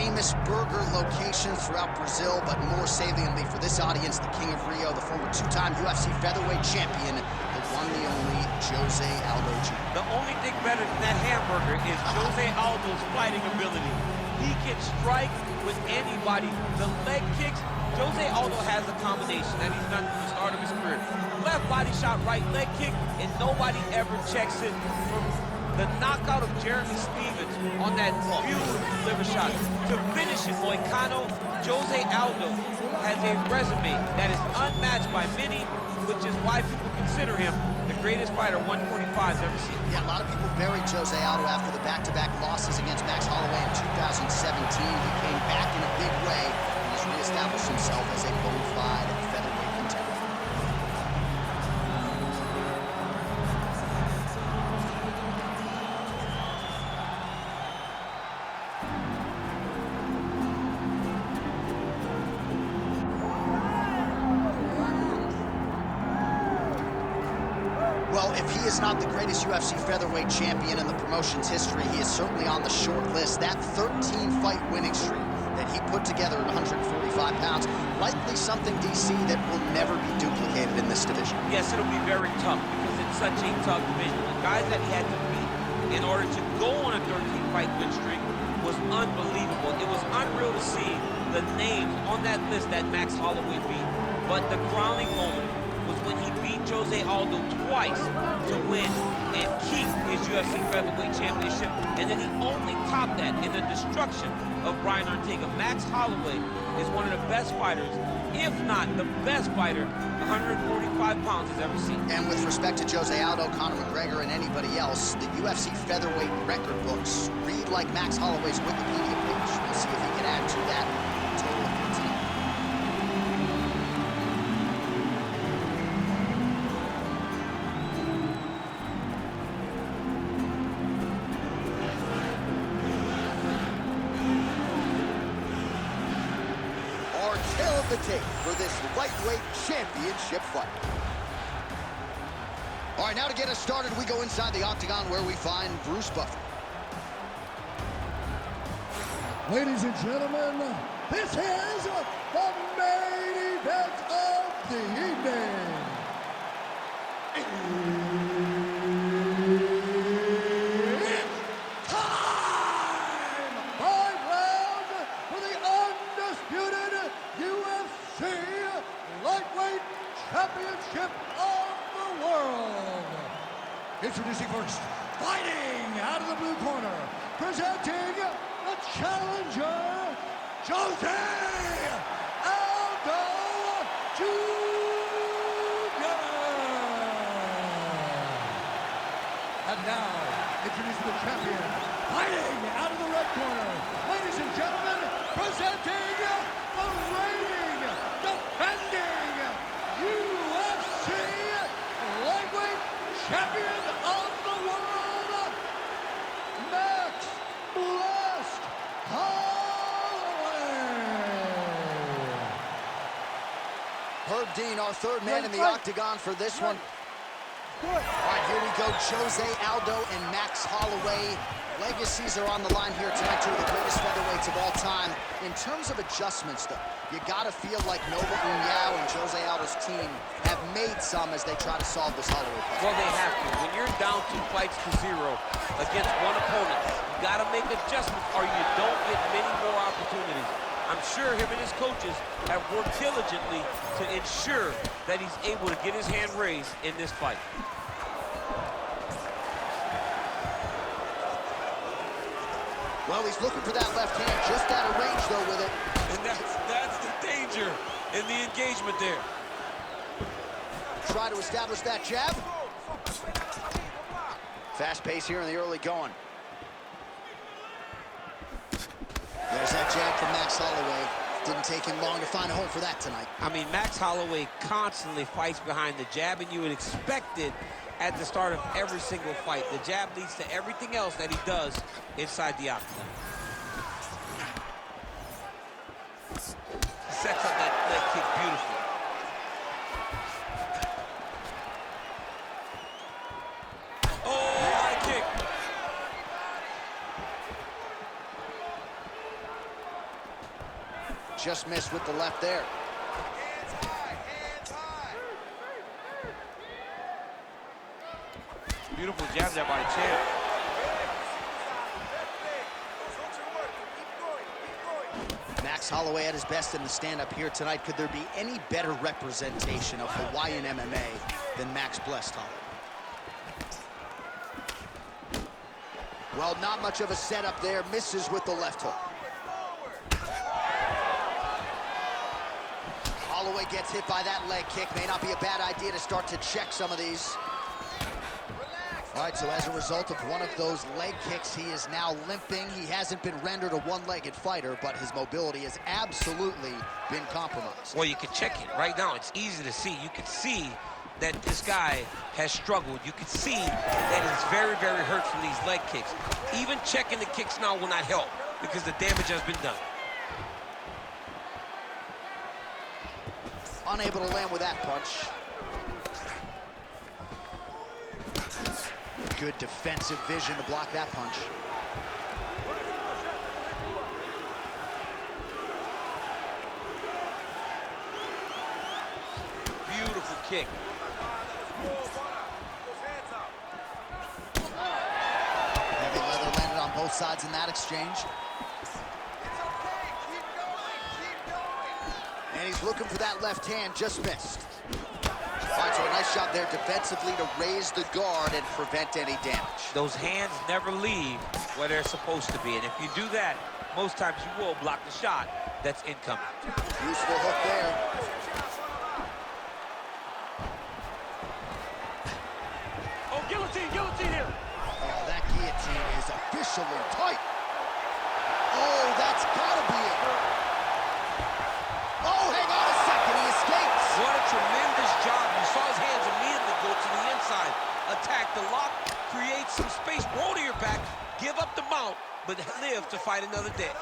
famous burger locations throughout Brazil, but more saliently for this audience, the King of Rio, the former two-time UFC featherweight champion, the one, the only, Jose Aldo Jr. The only thing better than that hamburger is Jose Aldo's fighting ability. He can strike with anybody. The leg kicks, Jose Aldo has a combination that he's done from the start of his career. Left body shot, right leg kick, and nobody ever checks it. From the knockout of Jeremy Stevens on that beautiful liver shot to finish it, Moicano, Jose Aldo has a resume that is unmatched by many, which is why people consider him the greatest fighter 145's ever seen. Yeah, a lot of people buried Jose Aldo after the back-to-back losses against Max Holloway in 2017. He came back in a big way and has reestablished himself as a bona fide featherweight contender. Well, if he is not the greatest UFC featherweight champion in the promotion's history, he is certainly on the short list. That 13-fight winning streak that he put together at 145 pounds, likely something, DC, that will never be duplicated in this division. Yes, it'll be very tough because it's such a tough division. The guys that he had to beat in order to go on a 13-fight win streak was unbelievable. It was unreal to see the names on that list that Max Holloway beat. But the crowning moment was when he beat Jose Aldo twice to win and keep his UFC featherweight championship, and then he only topped that in the destruction of Brian Ortega. Max Holloway is one of the best fighters, if not the best fighter 145 pounds has ever seen. And with respect to Jose Aldo, Conor McGregor, and anybody else, the UFC featherweight record books read like Max Holloway's Wikipedia page. We'll see if he can add to that total of 13. Tail of the tape for this lightweight championship fight. All right, now to get us started, we go inside the octagon where we find Bruce Buffer. Ladies and gentlemen, this is the main event of the evening. It's time! 5 rounds for the undisputed UFC Lightweight Championship of the World. Introducing first, fighting out of the blue corner, presenting the challenger, Jose Aldo Jr. And now, introducing the champion, fighting out of the red corner, ladies and gentlemen, presenting the reigning, defending UFC Lightweight Champion of the World, Max Blast Holloway. Herb Dean, our third man in the octagon for this one. All right, here we go. Jose Aldo and Max Holloway. Legacies are on the line here tonight, two of the greatest featherweights of all time. In terms of adjustments, though, you gotta feel like Nova Uniao and Jose Aldo's team have made some as they try to solve this Holloway problem. Well, they have to. When you're down 2 fights to 0 against one opponent, you gotta make adjustments or you don't get many more opportunities. I'm sure him and his coaches have worked diligently to ensure that he's able to get his hand raised in this fight. Well, he's looking for that left hand, just out of range, though, with it. And that's the danger in the engagement there. Try to establish that jab. Fast pace here in the early going. There's that jab from Max Holloway. Didn't take him long to find a home for that tonight. I mean, Max Holloway constantly fights behind the jab, and you would expect it at the start of every single fight. The jab leads to everything else that he does inside the octagon. Sets up that leg kick beautifully. Oh, high kick. Just missed with the left there. Hands high, hands high. Beautiful jab there by the champ. Max Holloway at his best in the stand-up here tonight. Could there be any better representation of Hawaiian MMA than Max blessed Holloway? Well, not much of a setup there. Misses with the left hook. Holloway gets hit by that leg kick. May not be a bad idea to start to check some of these. All right, so as a result of one of those leg kicks, he is now limping. He hasn't been rendered a one-legged fighter, but his mobility has absolutely been compromised. Well, you can check it right now. It's easy to see. You can see that this guy has struggled. You can see that he's very, very hurt from these leg kicks. Even checking the kicks now will not help because the damage has been done. Unable to land with that punch. Good defensive vision to block that punch. Beautiful kick. Heavy leather landed on both sides in that exchange. And he's looking for that left hand, just missed. All right, so a nice shot there defensively to raise the guard and prevent any damage. Those hands never leave where they're supposed to be. And if you do that, most times you will block the shot that's incoming. Useful hook there. Oh, guillotine, guillotine here. Oh, that guillotine is officially tight. Oh, that's gotta be it. Oh, hang on a second, he escapes. What a tremendous job. You saw his hands immediately go to the inside. Attack the lock, create some space, roll to your back, give up the mount, but live to fight another day.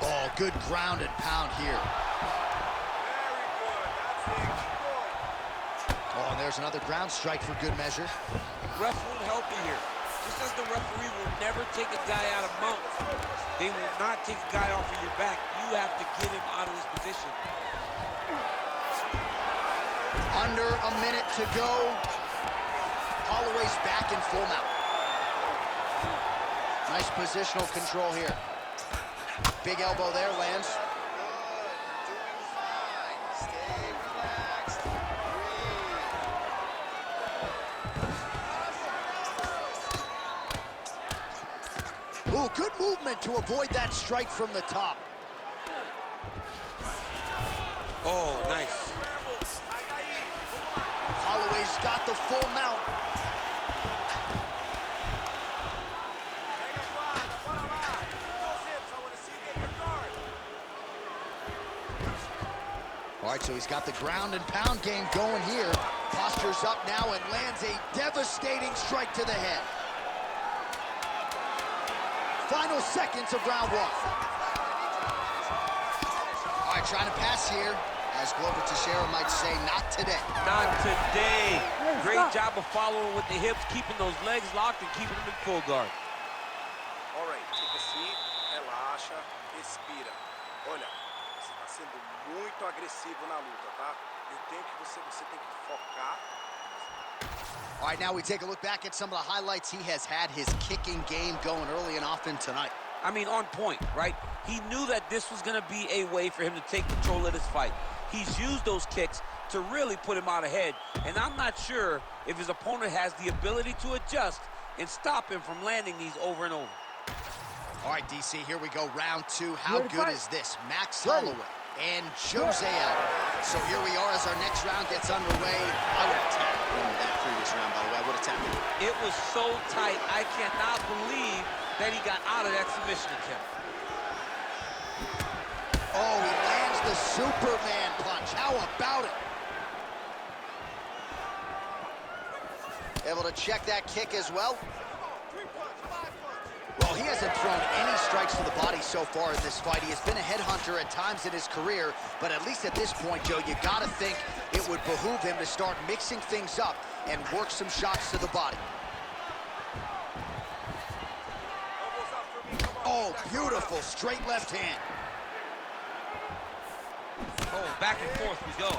Oh, good ground and pound here. Oh, and there's another ground strike for good measure. Ref won't help you here. Just as the referee will never take a guy out of mount, they will not take a guy off of your back. You have to get him out of this position. Under a minute to go. Holloway's back in full mount. Nice positional control here. Big elbow there, lands. Ooh, good movement to avoid that strike from the top. Oh, nice. Holloway's got the full mount. All right, so he's got the ground and pound game going here. Postures up now and lands a devastating strike to the head. Final seconds of round one. All right, trying to pass here. As Glover Teixeira might say, not today. Not today. Great job of following with the hips, keeping those legs locked and keeping them in full guard. All right, take a seat, relaxa, respira. Olha, você está sendo muito agressivo na luta, tá? Eu tenho que você tem que focar. All right, now we take a look back at some of the highlights. He has had his kicking game going early and often tonight. I mean, on point, right? He knew that this was going to be a way for him to take control of this fight. He's used those kicks to really put him out ahead, and I'm not sure if his opponent has the ability to adjust and stop him from landing these over and over. All right, DC, here we go, round two. How good is this? Max Holloway and Jose Aldo. So here we are as our next round gets underway. I would have tapped him in that previous round, by the way. I would have tapped him. It was so tight, I cannot believe that he got out of that submission attempt. Oh, he lands the Superman punch. How about it? Able to check that kick as well. Well, he hasn't thrown any strikes to the body so far in this fight. He has been a headhunter at times in his career, but at least at this point, Joe, you gotta think it would behoove him to start mixing things up and work some shots to the body. Oh, Oh, beautiful straight left hand. Oh, back and forth we go.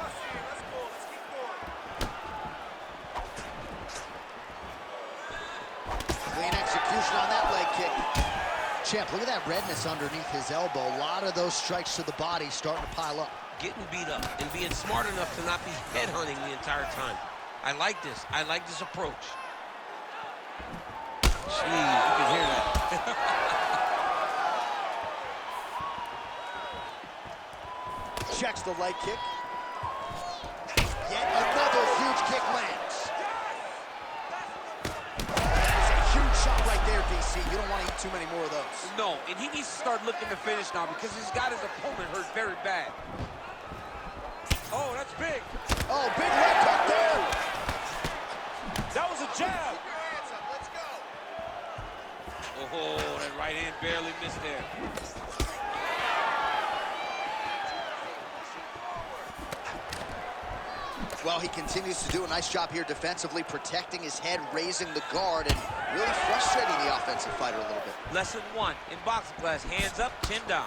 Clean execution on that leg kick. Champ, look at that redness underneath his elbow. A lot of those strikes to the body starting to pile up. Getting beat up and being smart enough to not be headhunting the entire time. I like this. I like this approach. Jeez, you can hear that. Checks the leg kick. Yet another huge kick lands. That is a huge shot right there, DC. You don't want to eat too many more of those. No, and he needs to start looking to finish now because he's got his opponent hurt very bad. Oh, that's big. Oh, big leg hook there. That was a jab. Oh, that right hand barely missed there. Well, he continues to do a nice job here defensively, protecting his head, raising the guard, and really frustrating the offensive fighter a little bit. Lesson 1 in boxing class, hands up, chin down.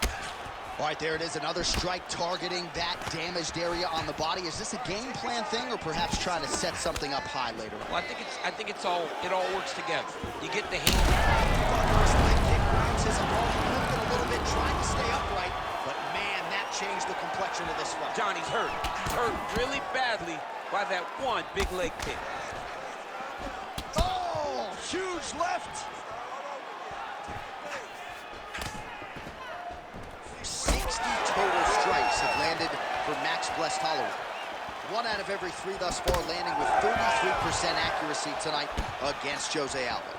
All right, there it is, another strike targeting that damaged area on the body. Is this a game plan thing, or perhaps trying to set something up high later on? Well, I think it all works together. You get the hand. First leg kick rounds his opponent, lifting a little bit, trying to stay upright, but man, that changed the complexion of this fight. Johnny's hurt. He's hurt really badly by that one big leg kick. Oh, huge left. 60 total strikes have landed for Max Blessed Holloway. 1 out of every 3 thus far, landing with 33% accuracy tonight against Jose Aldo.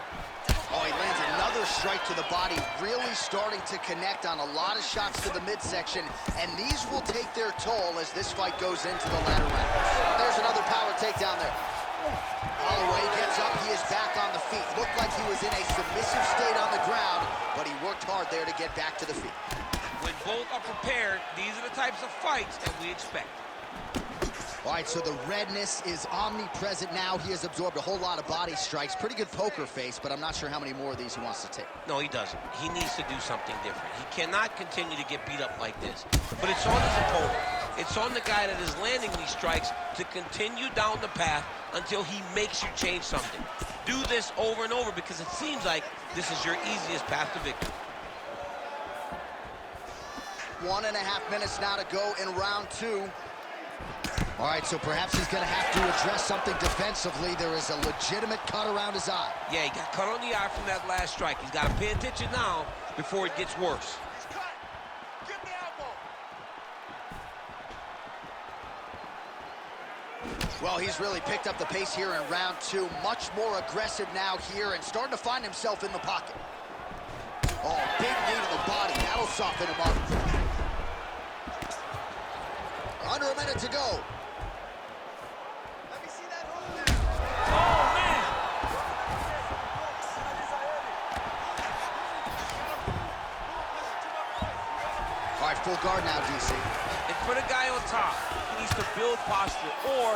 Oh, he lands another strike to the body, really starting to connect on a lot of shots to the midsection, and these will take their toll as this fight goes into the latter rounds. There's another power takedown there. Holloway gets up, he is back on the feet. Looked like he was in a submissive state on the ground, but he worked hard there to get back to the feet. When both are prepared, these are the types of fights that we expect. All right, so the redness is omnipresent now. He has absorbed a whole lot of body strikes. Pretty good poker face, but I'm not sure how many more of these he wants to take. No, he doesn't. He needs to do something different. He cannot continue to get beat up like this. But it's on his opponent. It's on the guy that is landing these strikes to continue down the path until he makes you change something. Do this over and over because it seems like this is your easiest path to victory. 1.5 minutes now to go in round 2. All right, so perhaps he's going to have to address something defensively. There is a legitimate cut around his eye. Yeah, he got cut on the eye from that last strike. He's got to pay attention now before it gets worse. Well, he's really picked up the pace here in round 2. Much more aggressive now here and starting to find himself in the pocket. Oh, big knee to the body. That'll soften him up. Under a minute to go. Let me see that hold there. Oh, man! All right, full guard now, DC. And for the guy on top, he needs to build posture or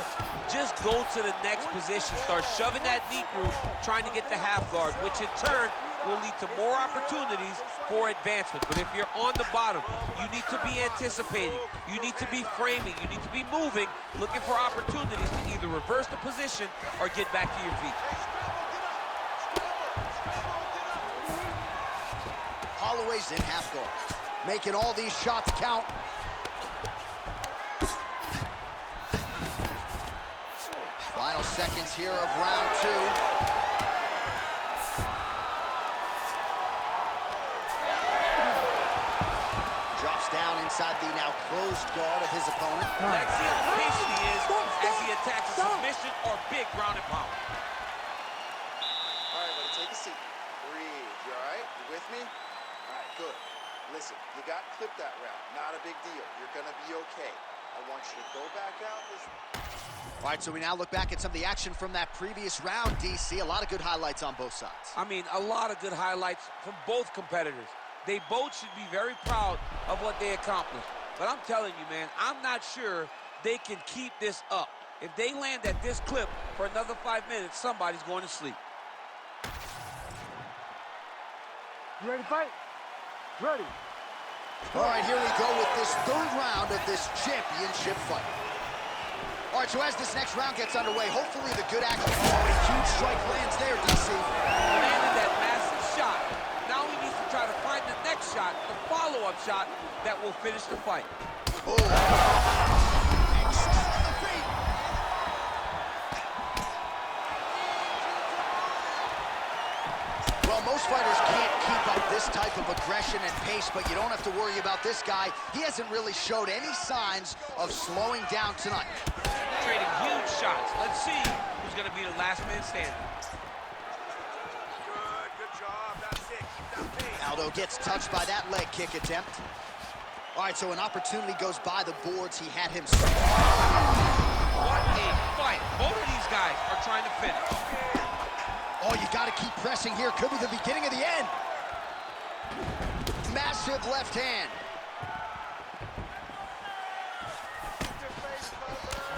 just go to the next position. Start shoving that knee through, trying to get the half guard, which in turn will lead to more opportunities for advancement. But if you're on the bottom, you need to be anticipating. You need to be framing. You need to be moving, looking for opportunities to either reverse the position or get back to your feet. Holloway's in half guard, making all these shots count. Final seconds here of round 2. Drops down inside the now closed guard of his opponent. Let's see how patient he is as he attacks a submission or big ground and pound. All right, buddy, take a seat. Breathe. You all right? You with me? All right, good. Listen, you got clipped that round. Not a big deal. You're going to be okay. I want you to go back out. All right, so we now look back at some of the action from that previous round, DC. A lot of good highlights on both sides. I mean, a lot of good highlights from both competitors. They both should be very proud of what they accomplished. But I'm telling you, man, I'm not sure they can keep this up. If they land at this clip for another 5 minutes, somebody's going to sleep. You ready to fight? Ready. All right, here we go with this third round of this championship fight. All right, so as this next round gets underway, hopefully the good action. Oh, a huge strike lands there, DC. Landed that massive shot. Now he needs to try to find the next shot, the follow-up shot that will finish the fight. Oh. Excel on the feet. Well, most fighters can't keep up this type of aggression and pace, but you don't have to worry about this guy. He hasn't really showed any signs of slowing down tonight. Trading huge shots. Let's see who's going to be the last man standing. Good job. That's it. Keep that pace. Aldo gets touched by that leg kick attempt. All right, so an opportunity goes by the boards. He had him. What a fight. Both of these guys are trying to finish. Oh, you got to keep pressing here. Could be the beginning of the end. Massive left hand.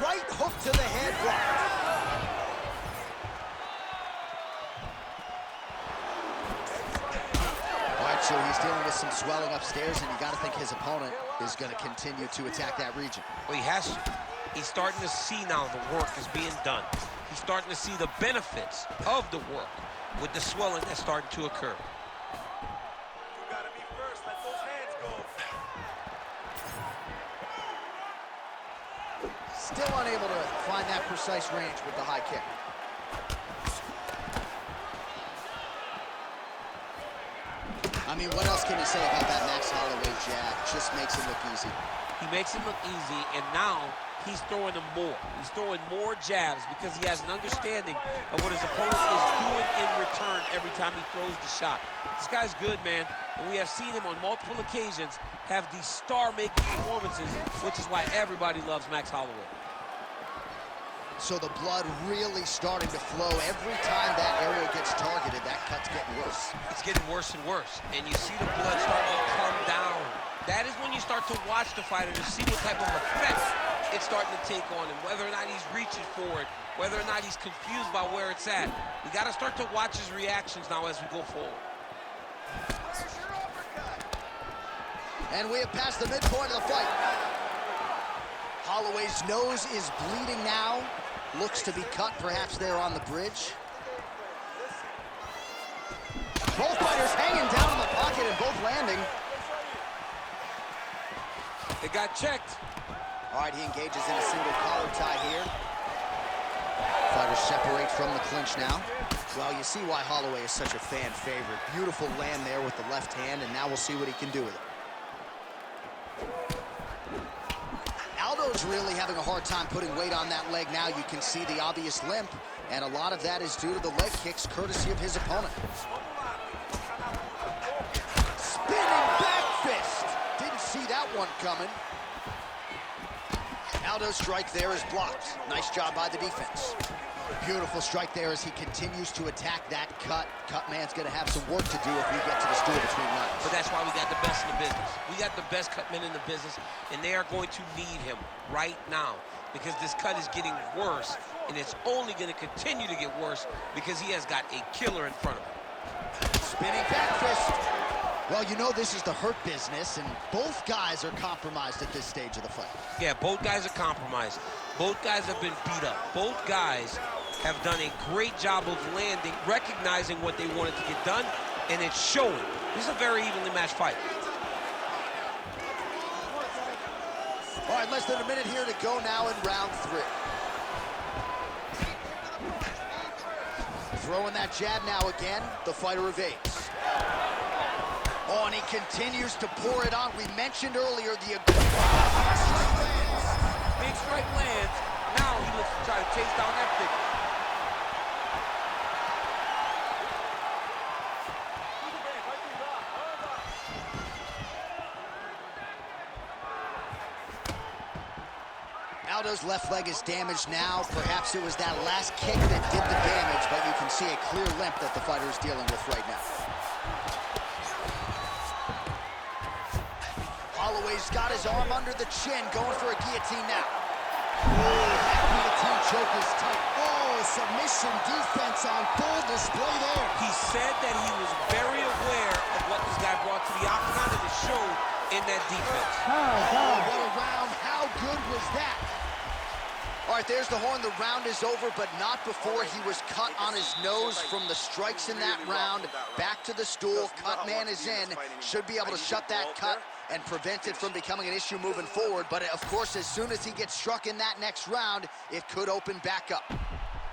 Right hook to the head blocked. All right, so he's dealing with some swelling upstairs, and you got to think his opponent is going to continue to attack that region. Well, he has to. He's starting to see now the work is being done. He's starting to see the benefits of the work with the swelling that's starting to occur. You gotta be first. Let those hands go. Still unable to find that precise range with the high kick. I mean, what else can you say about that Max Holloway jab? Just makes it look easy. He makes it look easy, and now he's throwing them more. He's throwing more jabs because he has an understanding of what his opponent is doing in return every time he throws the shot. This guy's good, man, and we have seen him on multiple occasions have these star-making performances, which is why everybody loves Max Holloway. So the blood really starting to flow. Every time that area gets targeted, that cut's getting worse. It's getting worse and worse, and you see the blood starting to come down. That is when you start to watch the fighter to see what type of effect it's starting to take on him, whether or not he's reaching for it, whether or not he's confused by where it's at. We got to start to watch his reactions now as we go forward. And we have passed the midpoint of the fight. Holloway's nose is bleeding now. Looks to be cut, perhaps there on the bridge. Both fighters hanging down in the pocket and both landing. It got checked. All right, he engages in a single collar tie here. Fighters separate from the clinch now. Well, you see why Holloway is such a fan favorite. Beautiful land there with the left hand, and now we'll see what he can do with it. Aldo's really having a hard time putting weight on that leg now. You can see the obvious limp, and a lot of that is due to the leg kicks, courtesy of his opponent. Spinning back fist. Didn't see that one coming. Aldo's strike there is blocked. Nice job by the defense. Beautiful strike there as he continues to attack that cut. Cut man's going to have some work to do if we get to the stool between rounds. But that's why we got the best in the business. We got the best cut men in the business, and they are going to need him right now because this cut is getting worse, and it's only going to continue to get worse because he has got a killer in front of him. Spinning back fist. Well, you know this is the hurt business, and both guys are compromised at this stage of the fight. Yeah, both guys are compromised. Both guys have been beat up. Both guys have done a great job of landing, recognizing what they wanted to get done, and it's showing. This is a very evenly matched fight. All right, less than a minute here to go now in round 3. Throwing that jab now again, the fighter evades. Oh, and he continues to pour it on. We mentioned earlier the strike lands. Big strike lands. Now he looks to try to chase down that figure. Aldo's left leg is damaged now. Perhaps it was that last kick that did the damage, but you can see a clear limp that the fighter is dealing with right now. Holloway's got his arm under the chin, going for a guillotine now. Oh, that guillotine choke is tight. Oh, submission defense on full display there. He said that he was very aware of what this guy brought to the octagon, in that defense. Oh, what a round. How good was that? All right, there's the horn. The round is over, but not before he was cut on his nose from the strikes in that round. Back to the stool. Cut man is in. Should be able to shut that cut and prevent it from becoming an issue moving forward. But, of course, as soon as he gets struck in that next round, it could open back up.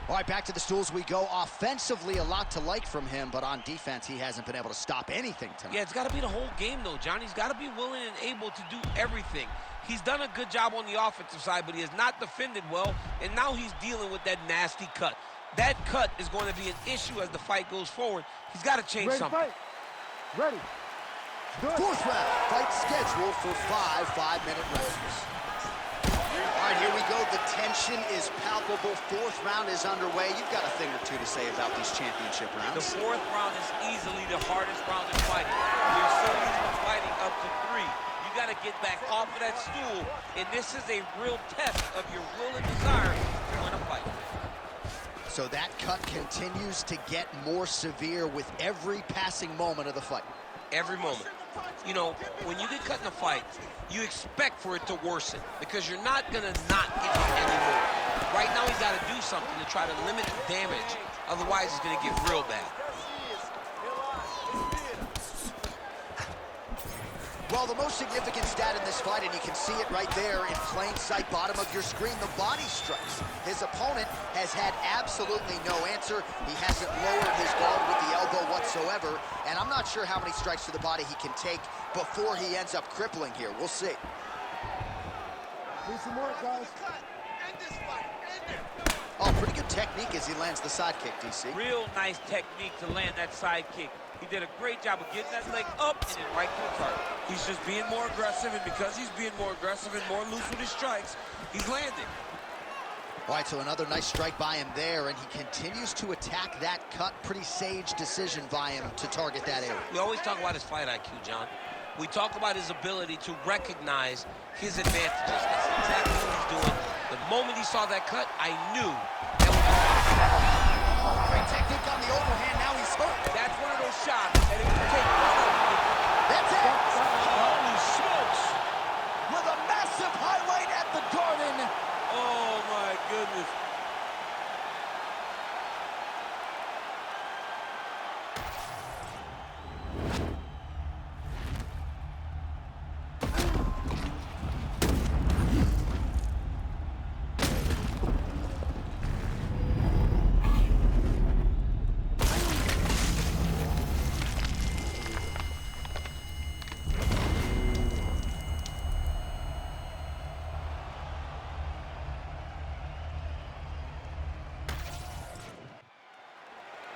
All right, back to the stools we go. Offensively, a lot to like from him, but on defense, he hasn't been able to stop anything tonight. Yeah, it's got to be the whole game, though, John. He's got to be willing and able to do everything. He's done a good job on the offensive side, but he has not defended well, and now he's dealing with that nasty cut. That cut is going to be an issue as the fight goes forward. He's got to change something. Fight. Ready. Good. Fourth round, fight scheduled for 5 5-minute rounds. All right, here we go. The tension is palpable. Fourth round is underway. You've got a thing or two to say about these championship rounds. The fourth round is easily the hardest round in fighting. You're so used to fighting up to 3. You got to get back off of that stool, and this is a real test of your will and desire to win a fight. So that cut continues to get more severe with every passing moment of the fight. Every moment. You know, when you get cut in a fight, you expect for it to worsen because you're not going to not get hit anymore. Right now, he's got to do something to try to limit the damage. Otherwise, it's going to get real bad. Well, the most significant stat in this fight, and you can see it right there in plain sight, bottom of your screen, the body strikes. His opponent has had absolutely no answer. He hasn't lowered his guard with the elbow whatsoever, and I'm not sure how many strikes to the body he can take before he ends up crippling here. We'll see. Need some more, guys. Oh, pretty good technique as he lands the side kick, DC. Real nice technique to land that side kick. He did a great job of getting that leg up and then right to the target. He's just being more aggressive, and because he's being more aggressive and more loose with his strikes, he's landing. All right, so another nice strike by him there, and he continues to attack that cut. Pretty sage decision by him to target that area. We always talk about his fight IQ, John. We talk about his ability to recognize his advantages. That's exactly what he's doing. The moment he saw that cut, I knew that was Great technique on the overhand. Now he's hurt. That's one of those shots that it can take one of them. That's it. Holy smokes! With a massive highlight at the Garden. Oh, my goodness.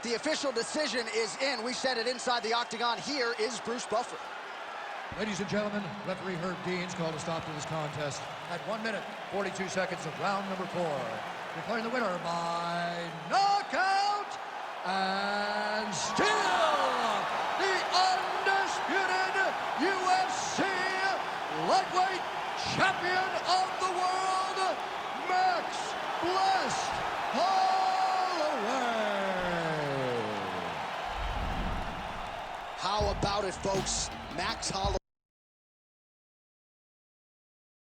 The official decision is in. We said it inside the octagon. Here is Bruce Buffer. Ladies and gentlemen, referee Herb Dean's called a stop to this contest at 1 minute, 42 seconds of round number 4. Declaring the winner by knockout and still the undisputed UFC lightweight champion of the world, Max Blessed Holloway. How about it, folks? Max Holloway.